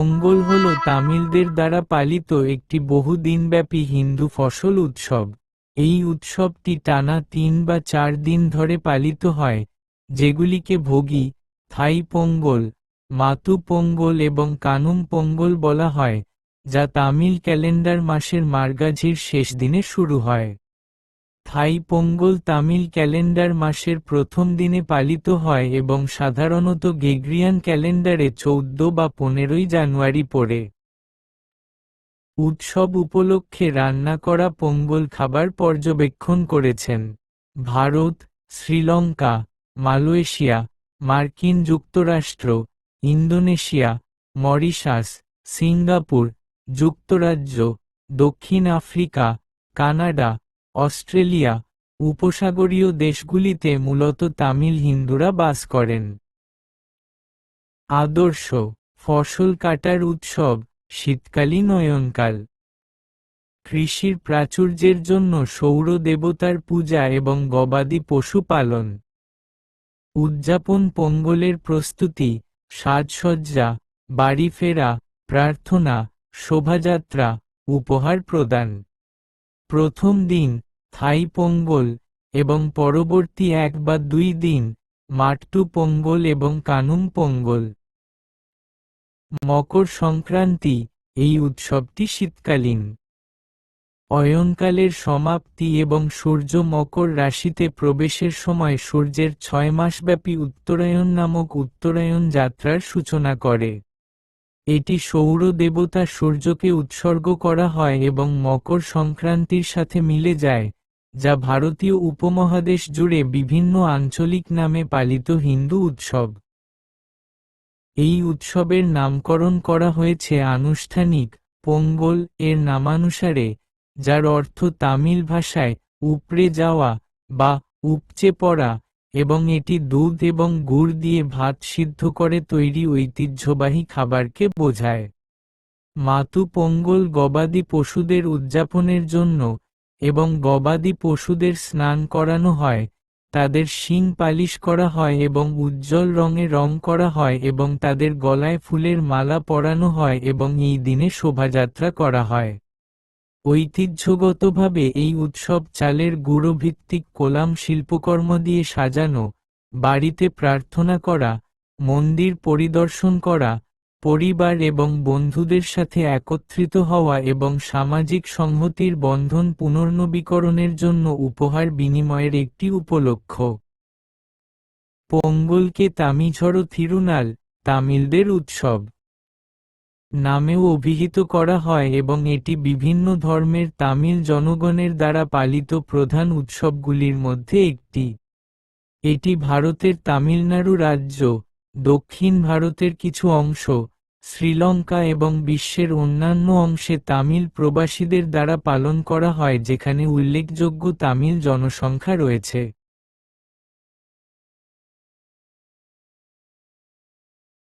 পোঙ্গল হল তামিলদের দ্বারা পালিত একটি বহুদিনব্যাপী হিন্দু ফসল উৎসব। এই উৎসবটি টানা ৩ বা ৪ দিন ধরে পালিত হয়, যেগুলিকে ভোগী, থাই পোঙ্গল, মাতু পোঙ্গল এবং কানুম পোঙ্গল বলা হয়, যা তামিল ক্যালেন্ডার মাসের মার্গাঝির শেষ দিনে শুরু হয়। থাই পোঙ্গল তামিল ক্যালেন্ডার মাসের প্রথম দিনে পালিত হয় এবং সাধারণত গ্রেগরিয়ান ক্যালেন্ডারে ১৪ বা ১৫ই জানুয়ারি পড়ে। উৎসব উপলক্ষে রান্না করা পোঙ্গল খাবার পর্যবেক্ষণ করেছেন ভারত, শ্রীলঙ্কা, মালয়েশিয়া, মার্কিন যুক্তরাষ্ট্র, ইন্দোনেশিয়া, মরিশাস, সিঙ্গাপুর, যুক্তরাজ্য, দক্ষিণ আফ্রিকা, কানাডা, অস্ট্রেলিয়া। উপসাগরীয় দেশগুলিতে মূলত তামিল হিন্দুরা বাস করেন। আদর্শ ফসল কাটার উৎসব শীতকালীন অয়নকাল। কৃষির প্রাচুর্যের জন্য সৌর দেবতার পূজা এবং গবাদি পশু পালন। উদযাপন পোঙ্গলের প্রস্তুতি, সাজসজ্জা, বাড়ি ফেরা, প্রার্থনা, শোভাযাত্রা, উপহার প্রদান। প্রথম দিন থাই পোঙ্গল এবং পরবর্তী ১ বা ২ দিন মাট্টু পোঙ্গল এবং কানুম পোঙ্গল। মকর সংক্রান্তি, এই উৎসবটি শীতকালীন। অয়নকালের সমাপ্তি এবং সূর্য মকর রাশিতে প্রবেশের সময় সূর্যের ৬ মাসব্যাপী উত্তরায়ণ নামক উত্তরায়ণ যাত্রার সূচনা করে। এটি সৌর দেবতা সূর্যকে উৎসর্গ করা হয় এবং মকর সংক্রান্তির সাথে মিলে যায়, যা ভারতীয় উপমহাদেশ জুড়ে বিভিন্ন আঞ্চলিক নামে পালিত হিন্দু উৎসব। এই উৎসবের নামকরণ করা হয়েছে আনুষ্ঠানিক পোঙ্গল এর নামানুসারে, যার অর্থ তামিল ভাষায় উপড়ে যাওয়া বা উপচে পড়া, এবং এটি দুধ এবং গুড় দিয়ে ভাত সিদ্ধ করে তৈরি ঐতিহ্যবাহী খাবারকে বোঝায়। মাতু পোঙ্গল গবাদি পশুদের উদযাপনের জন্য, এবং গবাদি পশুদের স্নান করানো হয়, তাদের শিং পালিশ করা হয় এবং উজ্জ্বল রঙে রং করা হয় এবং তাদের গলায় ফুলের মালা পরানো হয় এবং এই দিনে শোভাযাত্রা করা হয়। ঐতিহ্যগতভাবে এই উৎসব চালের গুঁড়ো ভিত্তিক কোলাম শিল্পকর্ম দিয়ে সাজানো, বাড়িতে প্রার্থনা করা, মন্দির পরিদর্শন করা, পরিবার এবং বন্ধুদের সাথে একত্রিত হওয়া এবং সামাজিক সংহতির বন্ধন পুনর্নবীকরণের জন্য উপহার বিনিময়ের একটি উপলক্ষ। পোঙ্গলকে তামিঝড় থিরুনাল, তামিলদের উৎসব নামেও অভিহিত করা হয় এবং এটি বিভিন্ন ধর্মের তামিল জনগণের দ্বারা পালিত প্রধান উৎসবগুলির মধ্যে একটি। এটি ভারতের তামিলনাড়ু রাজ্য, দক্ষিণ ভারতের কিছু অংশ, শ্রীলঙ্কা এবং বিশ্বের অন্যান্য অংশে তামিল প্রবাসীদের দ্বারা পালন করা হয় যেখানে উল্লেখযোগ্য তামিল জনসংখ্যা রয়েছে।